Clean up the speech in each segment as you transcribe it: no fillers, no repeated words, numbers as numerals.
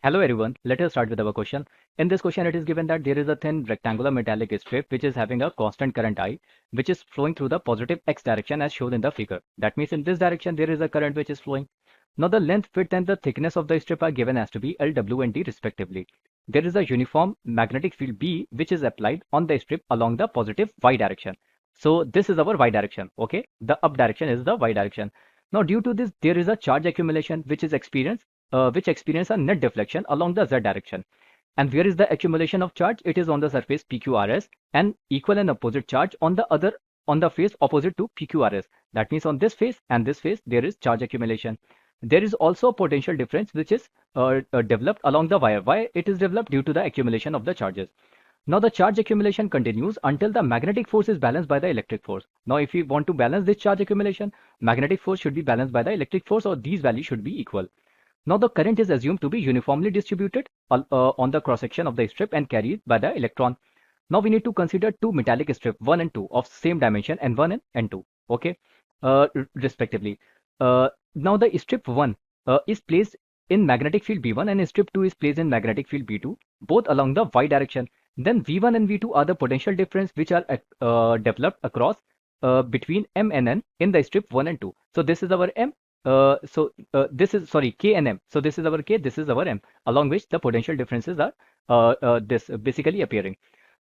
Hello everyone, let us start with our question. In this question, it is given that there is a thin rectangular metallic strip which is having a constant current I, which is flowing through the positive x direction as shown in the figure. That means in this direction, there is a current which is flowing. Now the length, width and the thickness of the strip are given as to be L, W and D respectively. There is a uniform magnetic field B which is applied on the strip along the positive y direction. So this is our y direction, okay? The up direction is the y direction. Now due to this, there is a charge accumulation which is experienced which experience a net deflection along the z direction. And where is the accumulation of charge? It is on the surface PQRS and equal and opposite charge on the face opposite to PQRS. That means on this face and this face there is charge accumulation. There is also a potential difference which is developed along the wire. Why it is developed? Due to the accumulation of the charges. Now the charge accumulation continues until the magnetic force is balanced by the electric force. Now if we want to balance this charge accumulation, magnetic force should be balanced by the electric force, or these values should be equal. Now the current is assumed to be uniformly distributed on the cross section of the strip and carried by the electron. Now we need to consider two metallic strips 1 and 2 of same dimension N1 and N2, okay, respectively. Now the strip 1 is placed in magnetic field B1 and strip 2 is placed in magnetic field B2, both along the y direction. Then V1 and V2 are the potential difference which are developed across between M and N in the strip 1 and 2. So this is our M. This is K and M. So this is our K, this is our M, along which the potential differences are this basically appearing.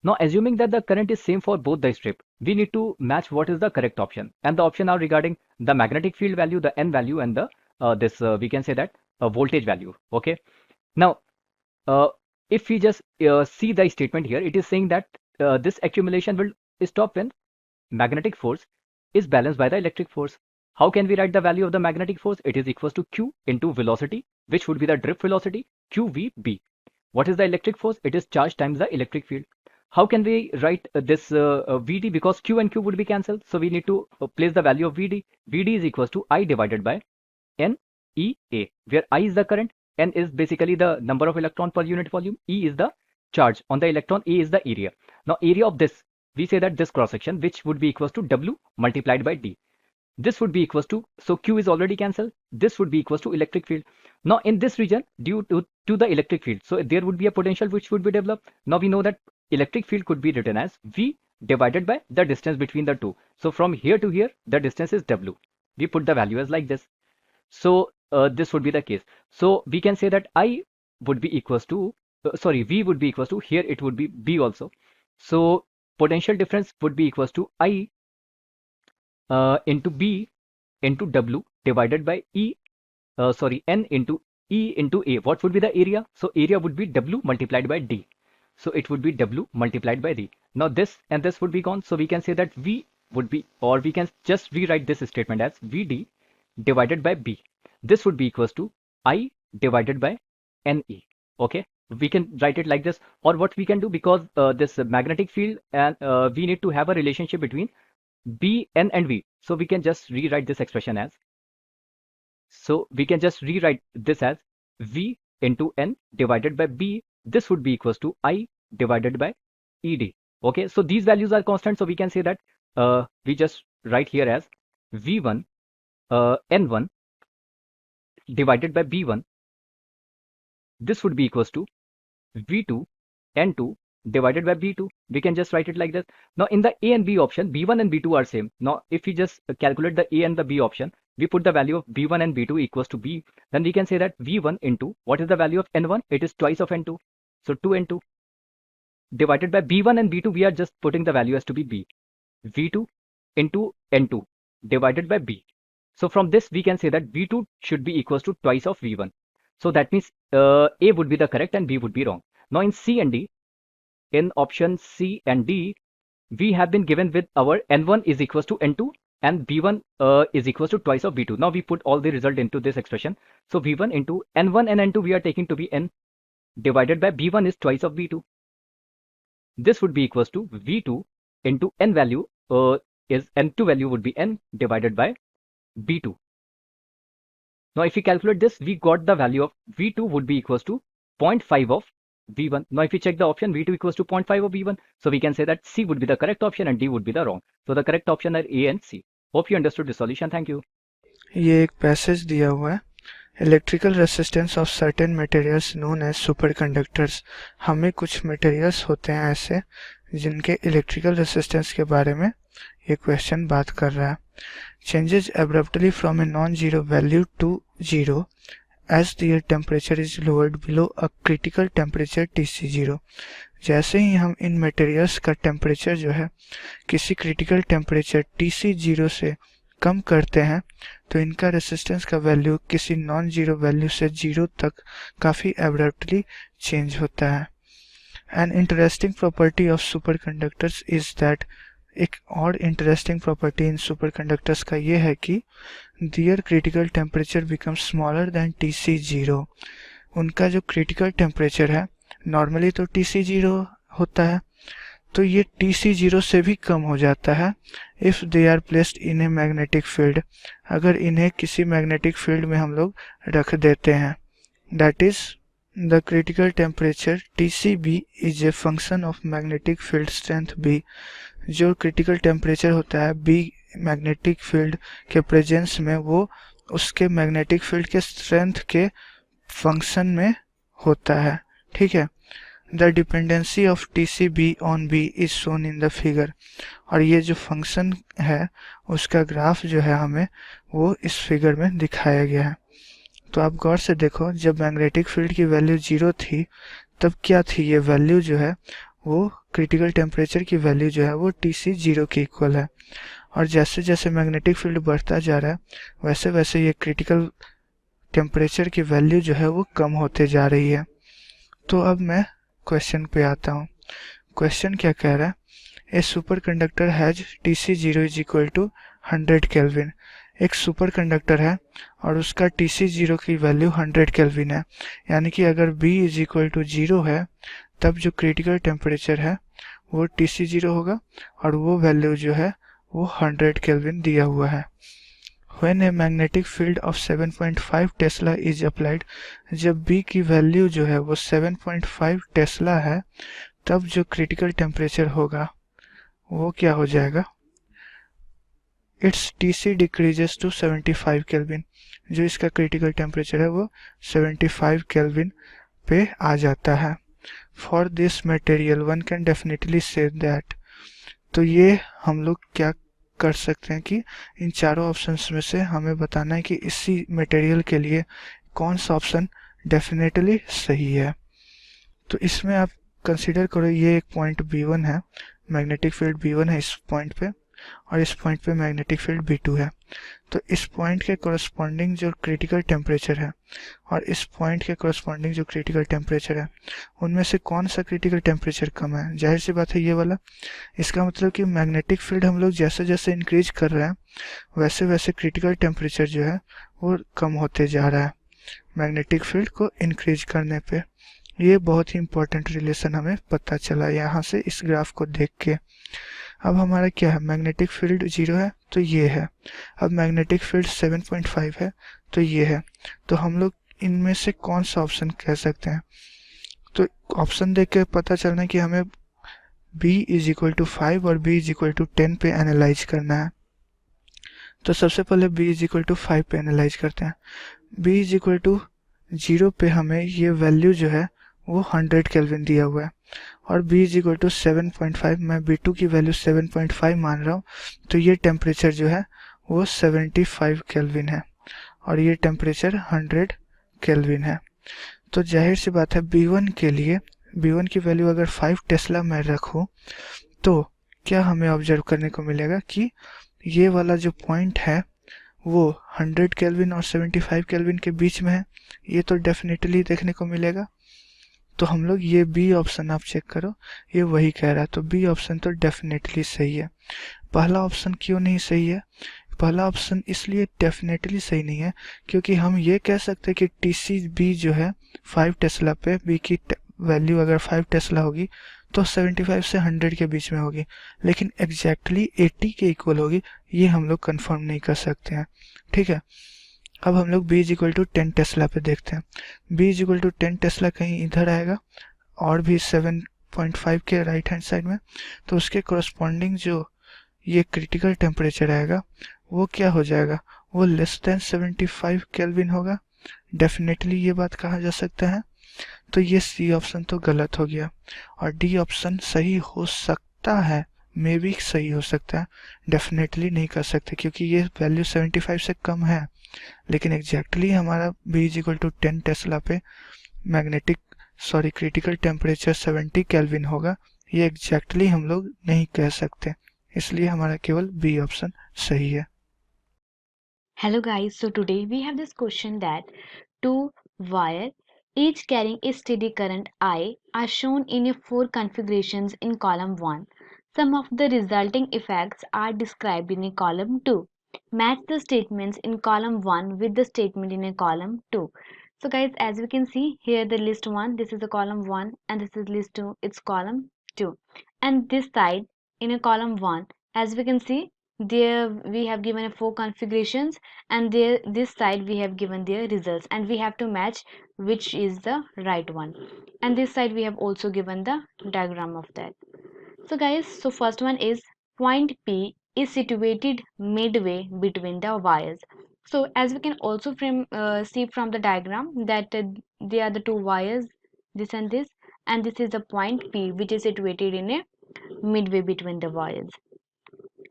Now assuming that the current is same for both the strip, we need to match what is the correct option, and the option are regarding the magnetic field value, the N value, and the we can say that voltage value. Okay. Now if we just see the statement here, it is saying that this accumulation will stop when magnetic force is balanced by the electric force. How can we write the value of the magnetic force? It is equals to Q into velocity, which would be the drift velocity, QVB. What is the electric force? It is charge times the electric field. How can we write this VD? Because Q and Q would be cancelled. So we need to place the value of VD. VD is equals to I divided by NEA, where I is the current, N is basically the number of electron per unit volume, E is the charge on the electron, A is the area. Now area of this, we say that this cross section, which would be equals to W multiplied by D. This would be equals to, so Q is already cancelled. This would be equals to electric field. Now in this region, due to the electric field, so there would be a potential which would be developed. Now we know that electric field could be written as V divided by the distance between the two. So from here to here, the distance is W. We put the value as like this. So this would be the case. So we can say that I would be equals to, V would be equals to, here it would be B also. So potential difference would be equals to I into B into W divided by N into E into A. What would be the area? So area would be W multiplied by D. So it would be W multiplied by D. Now this and this would be gone. So we can say that V would be, or we can just rewrite this statement as VD divided by B. This would be equals to I divided by NE. Okay. We can write it like this, or what we can do, because this magnetic field and we need to have a relationship between B, N and V. So we can just rewrite this expression as, V into N divided by B. This would be equals to I divided by ED. Okay, so these values are constant. So we can say that we just write here as V1 N1 divided by B1. This would be equals to V2 N2 divided by B2. We can just write it like this. Now in the A and B option, B1 and B2 are same. Now if we just calculate the A and the B option, we put the value of B1 and B2 equals to B. Then we can say that V1 into, what is the value of N1? It is twice of N2. So 2N2 divided by B1 and B2, we are just putting the value as to be B. V2 into N2 divided by B. So from this we can say that V2 should be equals to twice of V1. So that means A would be the correct and B would be wrong. Now in C and D, in option C and D, we have been given with our N1 is equals to N2 and B1 is equals to twice of B2. Now we put all the result into this expression. So V1 into N1 and N2 we are taking to be N divided by B1 is twice of B2. This would be equals to V2 into N value is N2 value would be N divided by B2. Now if we calculate this, we got the value of V2 would be equals to 0.5 of V1. Now if we check the option, V2 equals to 0.5 of V1. So we can say that C would be the correct option and D would be the wrong. So the correct option are A and C. Hope you understood the solution. Thank you. ये एक passage दिया हुआ है, electrical resistance of certain materials known as superconductors. हमें कुछ materials होते हैं ऐसे जिनके इलेक्ट्रिकल रेसिस्टेंस के बारे में ये क्वेश्चन बात कर रहा है। Changes abruptly from a non zero value to zero as their temperature is lowered below a critical temperature Tc0। जैसे ही हम इन मटेरियल्स का टेम्परेचर जो है किसी क्रिटिकल टेम्परेचर Tc0 से कम करते हैं तो इनका रेसिस्टेंस का वैल्यू किसी नॉन जीरो वैल्यू से जीरो तक काफ़ी एब्रप्टली चेंज होता है। An interesting property of superconductors is that एक और इंटरेस्टिंग प्रॉपर्टी इन सुपरकंडक्टर्स का ये है कि their critical temperature become smaller than Tc0। उनका जो क्रिटिकल टेम्परेचर है नॉर्मली तो Tc0 होता है, तो ये Tc0 से भी कम हो जाता है if they are placed in a magnetic field, अगर इन्हें किसी मैग्नेटिक फील्ड में हम लोग रख देते हैं। That is the critical temperature Tcb is a function of magnetic field strength B। जो क्रिटिकल टेम्परेचर होता है B मैग्नेटिक फील्ड के प्रेजेंस में वो उसके मैग्नेटिक फील्ड के स्ट्रेंथ के फंक्शन में होता है। ठीक है, the dependency of Tcb on B is shown in the figure. और ये जो फंक्शन है उसका ग्राफ जो है हमें वो इस फिगर में दिखाया गया है। तो आप गौर से देखो, जब मैग्नेटिक फील्ड की वैल्यू जीरो थी तब क्या थी, ये वैल्यू जो है वो क्रिटिकल टेम्परेचर की वैल्यू जो है वो Tc0 के इक्वल है। और जैसे जैसे मैग्नेटिक फील्ड बढ़ता जा रहा है वैसे वैसे ये क्रिटिकल टेम्परेचर की वैल्यू जो है वो कम होते जा रही है। तो अब मैं क्वेश्चन पे आता हूँ। क्वेश्चन क्या कह रहा है, a superconductor has Tc0 is equal to 100 kelvin. एक सुपर कंडक्टर है और उसका Tc0 की वैल्यू 100 केल्विन है, यानी कि अगर B इज इक्वल टू 0 है तब जो क्रिटिकल टेम्परेचर है वो Tc0 होगा और वो वैल्यू जो है वो 100 केल्विन दिया हुआ है। When a magnetic field of 7.5 Tesla is applied, जब B की वैल्यू जो है वो 7.5 टेस्ला है तब जो क्रिटिकल टेम्परेचर होगा वो क्या हो जाएगा, it's Tc decreases to 75 kelvin. जो इसका क्रिटिकल टेम्परेचर है वो 75 केल्विन पे आ जाता है। For this material one can definitely say that. तो ये हम लोग क्या कर सकते हैं कि इन चारों ऑप्शंस में से हमें बताना है कि इसी मटेरियल के लिए कौन सा ऑप्शन डेफिनेटली सही है। तो इसमें आप कंसीडर करो ये एक पॉइंट B1 है, मैग्नेटिक फील्ड B1 है इस पॉइंट पे और इस पॉइंट पे मैग्नेटिक फील्ड B2 है। तो इस पॉइंट के कोरस्पॉन्डिंग जो क्रिटिकल टेम्परेचर है और इस पॉइंट के कोरस्पॉन्डिंग जो क्रिटिकल टेम्परेचर है उनमें से कौन सा क्रिटिकल टेम्परेचर कम है, जाहिर सी बात है ये वाला। इसका मतलब कि मैग्नेटिक फील्ड हम लोग जैसे जैसे इंक्रीज कर रहे हैं वैसे वैसे क्रिटिकल टेम्परेचर जो है वो कम होते जा रहा है मैग्नेटिक फील्ड को इंक्रीज करने पे। ये बहुत ही इंपॉर्टेंट रिलेशन हमें पता चला यहाँ से इस ग्राफ को देख के। अब हमारा क्या है, मैग्नेटिक फील्ड 0 है तो ये है, अब मैग्नेटिक फील्ड 7.5 है तो ये है। तो हम लोग इनमें से कौन सा ऑप्शन कह सकते हैं, तो ऑप्शन देख के पता चलना है कि हमें B इज इक्वल टू 5 और B इज इक्वल टू 10 पे एनालाइज करना है। तो सबसे पहले B इज इक्वल टू 5 पे एनालाइज करते हैं। B इज इक्वल टू 0 पे हमें ये वैल्यू जो है वो 100 केल्विन दिया हुआ है और B इज इक्वल टू 7.5, मैं B2 की वैल्यू 7.5 मान रहा हूँ, तो ये टेम्परेचर जो है वो 75 केल्विन है और ये टेम्परेचर 100 केल्विन है। तो जाहिर सी बात है B1 के लिए B1 की वैल्यू अगर 5 टेस्ला मैं रखूँ तो क्या हमें ऑब्जर्व करने को मिलेगा कि ये वाला जो पॉइंट है वो 100 केल्विन और 75 केल्विन के बीच में है, ये तो डेफिनेटली देखने को मिलेगा। तो हम लोग ये बी ऑप्शन आप चेक करो, ये वही कह रहा है, तो बी ऑप्शन तो डेफिनेटली सही है। पहला ऑप्शन क्यों नहीं सही है? पहला ऑप्शन इसलिए डेफिनेटली सही नहीं है क्योंकि हम ये कह सकते हैं कि TCB जो है 5 टेस्ला पे B की वैल्यू अगर 5 टेस्ला होगी तो 75 से 100 के बीच में होगी, लेकिन एग्जैक्टली 80 के इक्वल होगी ये हम लोग कंफर्म नहीं कर सकते हैं। ठीक है, अब हम लोग B is equal to 10 tesla पे देखते हैं। B is equal to 10 tesla कहीं इधर आएगा और भी 7.5 के राइट हैंड साइड में, तो उसके कोरस्पॉन्डिंग जो ये क्रिटिकल टेम्परेचर आएगा वो क्या हो जाएगा, वो लेस देन 75 केल्विन होगा। डेफिनेटली ये बात कहा जा सकता है। तो ये सी ऑप्शन तो गलत हो गया, और डी ऑप्शन सही हो सकता है, मे भी सही हो सकता है, डेफिनेटली नहीं कर सकते क्योंकि ये वैल्यू 75 से कम है। लेकिन एग्जैक्टली हमारा B is equal to 10 tesla पे मैग्नेटिक क्रिटिकल टेम्परेचर 70 केल्विन होगा, ये एग्जैक्टली हम लोग नहीं कह सकते, इसलिए हमारा केवल बी ऑप्शन सही है। Hello guys, so today we have this question that two wire each carrying a steady current I are shown in a four configurations in column 1. Some of the resulting effects are described in a column 2. Match the statements in column 1 with the statement in a column 2. So guys, as we can see here, the list 1, this is the column 1, and this is list 2, it's column 2. And this side in a column 1, as we can see, there we have given a four configurations, and there this side we have given their results, and we have to match which is the right one. And this side we have also given the diagram of that. So guys, so first one is point P is situated midway between the wires. So as we can also see from the diagram that they are the two wires, this and this is the point P which is situated in a midway between the wires.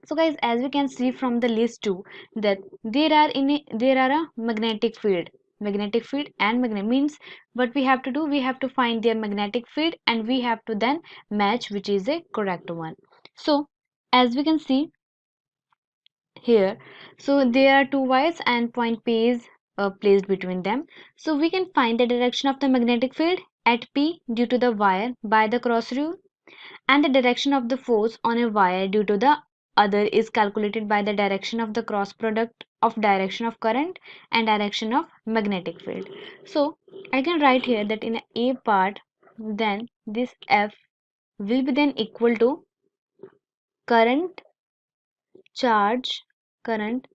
So guys, as we can see from the list 2 that there are a magnetic field and magnet means what we have to do, we have to find their magnetic field and we have to then match which is a correct one. So as we can see here, so there are two wires and point P is placed between them. So we can find the direction of the magnetic field at P due to the wire by the cross rule, and the direction of the force on a wire due to the other is calculated by the direction of the cross product of direction of current and direction of magnetic field. So I can write here that in A part, then this F will be then equal to current charge current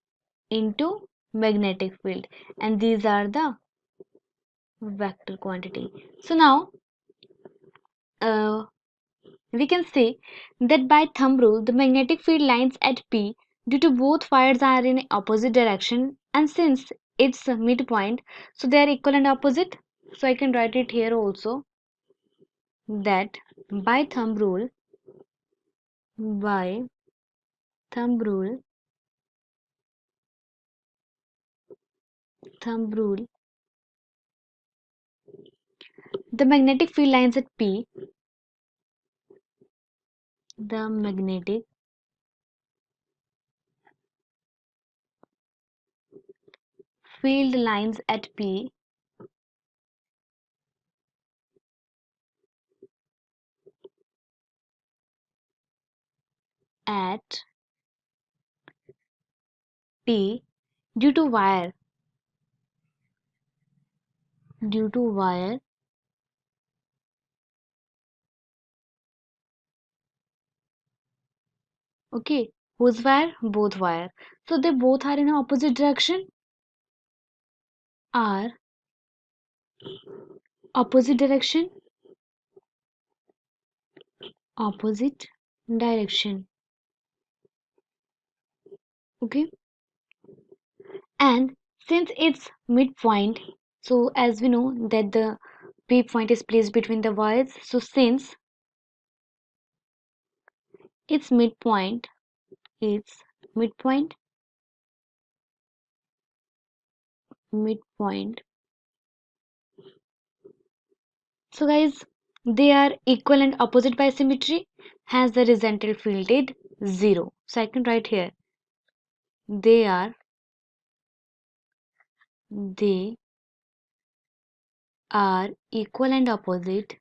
into magnetic field, and these are the vector quantity. So now uh, we can say that by thumb rule the magnetic field lines at P due to both wires are in opposite direction, and since it's a midpoint, so they are equal and opposite. So I can write it here also that by thumb rule, by thumb rule, thumb rule, the magnetic field lines at P, the magnetic field lines at P at P due to wire, due to wire okay, whose wire? Both wire. So they both are in opposite direction, are opposite direction, opposite direction. Okay, and since it's midpoint, so as we know that the P point is placed between the wires, so since it's midpoint, it's midpoint, midpoint. So guys, they are equal and opposite by symmetry, hence the resultant field is 0. So I can write here they are they are equal and opposite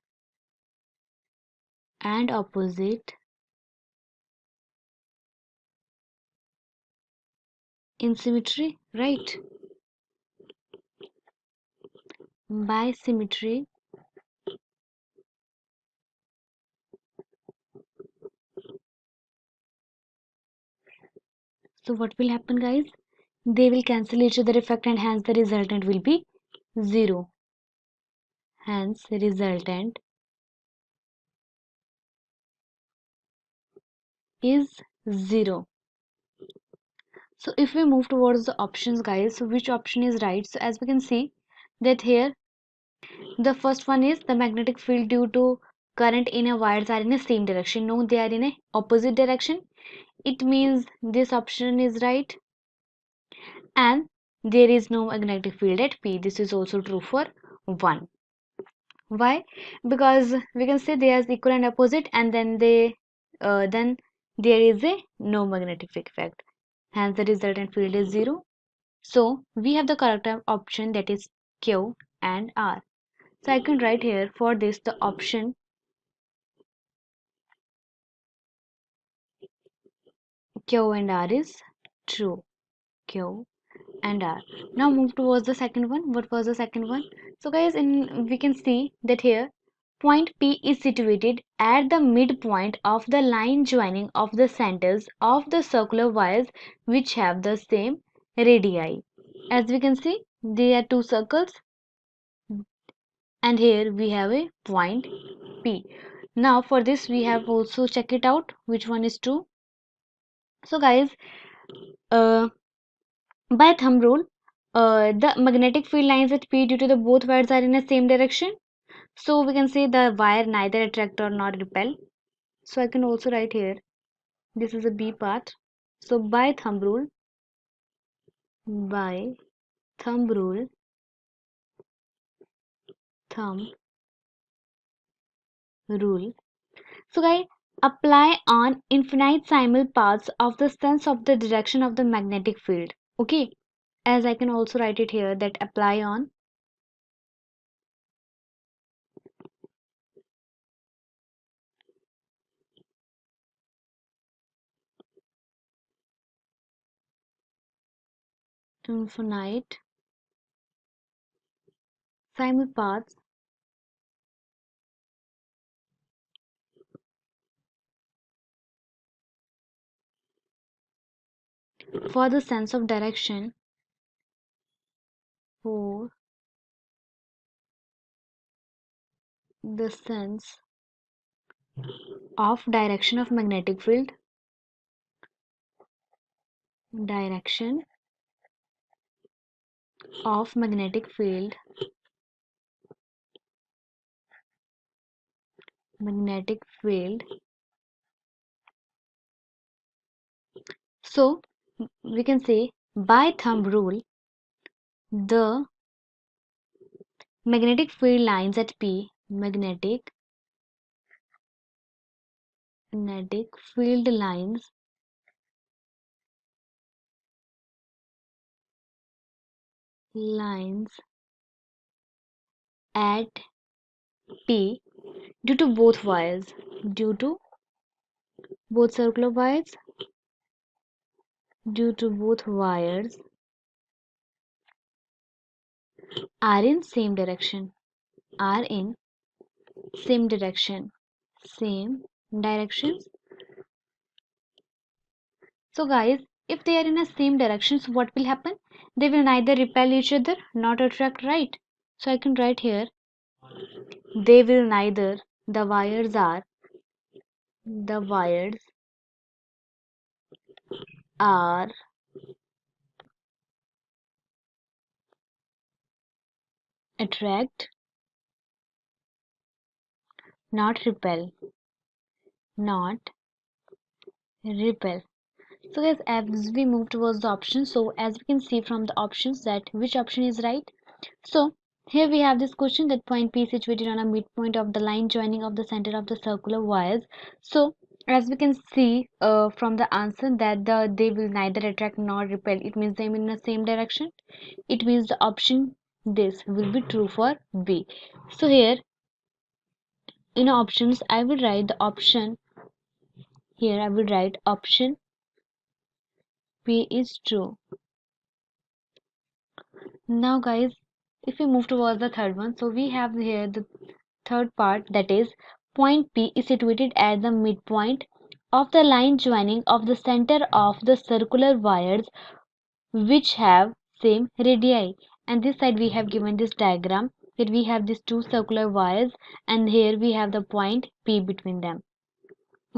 in symmetry, right? By symmetry. So what will happen guys? They will cancel each other effect and hence the resultant will be 0. Hence resultant is 0. So if we move towards the options guys, so which option is right? So as we can see that here the first one is the magnetic field due to current in a wires are in the same direction. No, they are in a opposite direction. It means this option is right, and there is no magnetic field at P. This is also true for 1. Why? Because we can say they are equal and opposite, and then there is a no magnetic effect. Hence the resultant field is 0. So we have the correct option, that is Q and R. So I can write here for this the option Q and R is true. Q and R. Now move towards the second one. What was the second one? So guys, we can see that here point P is situated at the midpoint of the line joining of the centers of the circular wires which have the same radii. As we can see, there are two circles, and here we have a point P. Now for this we have also check it out which one is true. So guys, uh, by thumb rule, the magnetic field lines at P due to the both wires are in the same direction. So we can say the wire neither attract or not repel. So I can also write here, this is a B part. So by thumb rule, thumb rule. So guys, apply on infinite simul paths of the sense of the direction of the magnetic field. Okay, as I can also write it here that apply on infinite simul paths for the sense of direction, for the sense of direction of magnetic field, direction of magnetic field, magnetic field. So we can say by thumb rule, the magnetic field lines at P, magnetic field lines at P due to both wires, due to both circular wires, due to both wires are in same direction, are in same direction, same directions. So guys, if they are in the same directions, what will happen? They will neither repel each other not attract, right? So I can write here, they will neither, the wires are attract not repel, not repel. So guys, as we move towards the options, so as we can see from the options that which option is right. So here we have this question that point P is situated on a midpoint of the line joining of the center of the circular wires. So as we can see from the answer that they will neither attract nor repel. It means they are in the same direction. It means the option this will be true for B. So here in options I will write the option, here I will write option B is true. Now guys, if we move towards the third one, so we have here the third part, that is point P is situated at the midpoint of the line joining of the center of the circular wires which have same radii. And this side we have given this diagram that we have these two circular wires, and here we have the point P between them.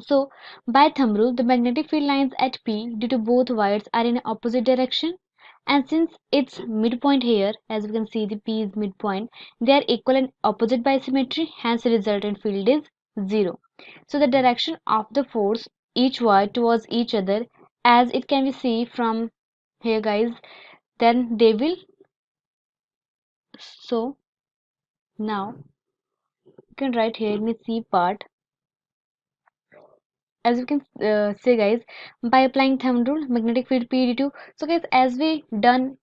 So by thumb rule, the magnetic field lines at P due to both wires are in opposite direction, And since it's midpoint here, as we can see the P is midpoint, they are equal and opposite by symmetry, hence the resultant field is 0. So the direction of the force each y towards each other, as it can be seen from here guys, then they will, so now you can write here in the C part, as you can say guys, by applying thumb rule, magnetic field P d2. So guys, as we done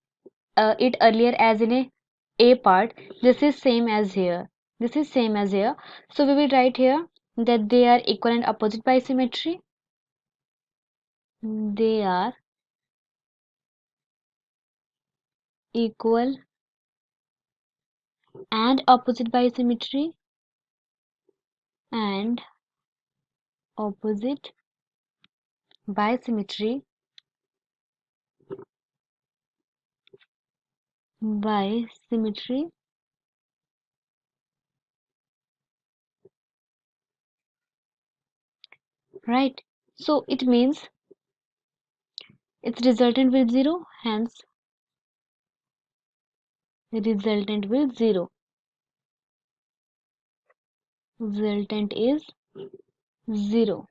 it earlier as in a part, this is same as here, this is same as here. So we will write here that they are equal and opposite by symmetry, they are equal and opposite by symmetry, and opposite by symmetry, by symmetry, right? So it means its resultant will 0, hence resultant will 0, resultant is 0.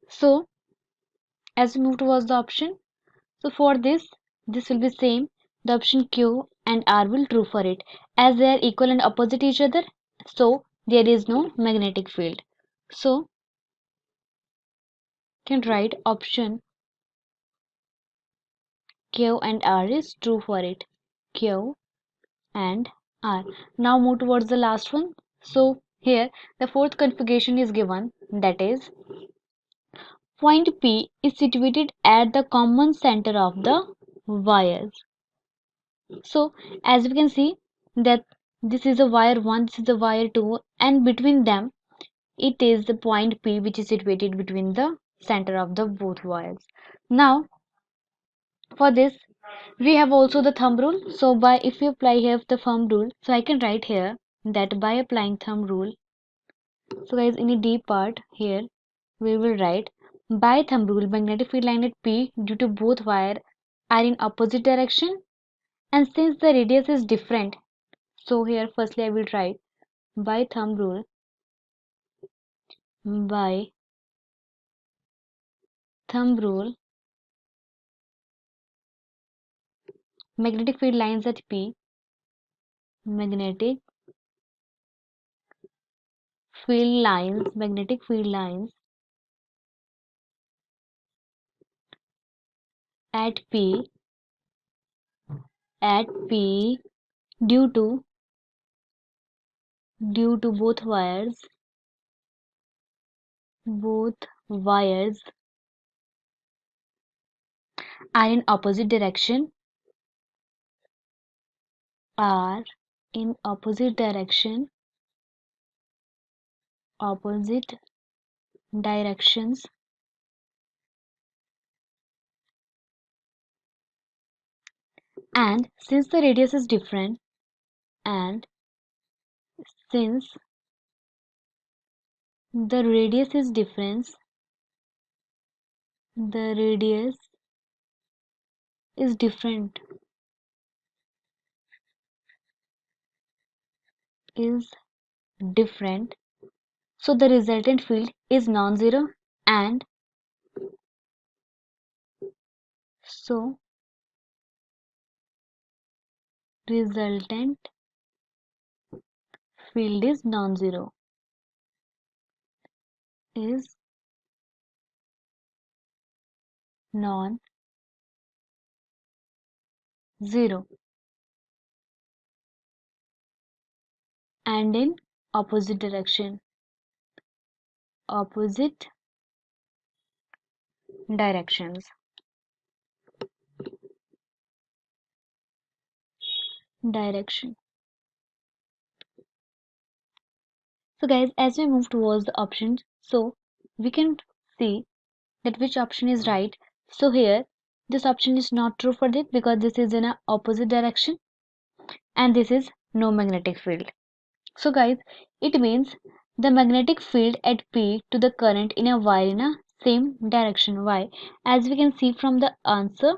So as we move towards the option, so for this will be same, the option Q and R will true for it, as they are equal and opposite each other, so there is no magnetic field. So can write option Q and R is true for it, Q and R. Now move towards the last one. So here the fourth configuration is given, that is point P is situated at the common center of the wires. So as we can see that this is a wire 1, this is a wire 2, and between them it is the point P which is situated between the center of the both wires. Now for this we have also the thumb rule. So by if you apply here the thumb rule, so I can write here that by applying thumb rule, so guys in a D part here we will write by thumb rule magnetic field line at P due to both wire are in opposite direction, and since the radius is different, so here firstly I will write by thumb rule, by thumb rule magnetic field lines at P, magnetic magnetic field lines at P, at P due to both wires are in opposite direction, are in opposite direction, opposite directions, and since the radius is different, and since the radius is different, the radius is different, is different, so the resultant field is non-zero, and so resultant field is non-zero, is non-zero, and in opposite direction, opposite directions, direction. So guys, as we move towards the options, so we can see that which option is right. So here this option is not true for this because this is in a opposite direction and this is no magnetic field. So guys, it means the magnetic field at P to the current in a wire in a same direction. Why? As we can see from the answer,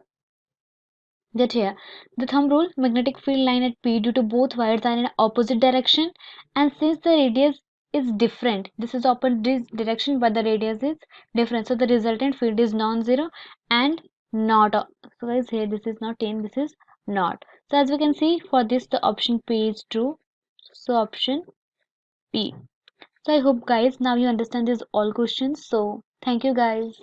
that here the thumb rule, magnetic field line at P due to both wires are in opposite direction, and since the radius is different, this is opposite direction but the radius is different, so the resultant field is non-zero and not so guys here this is not 10, this is not. So as we can see for this the option P is true, so option P. So I hope guys now you understand these all questions. So thank you guys.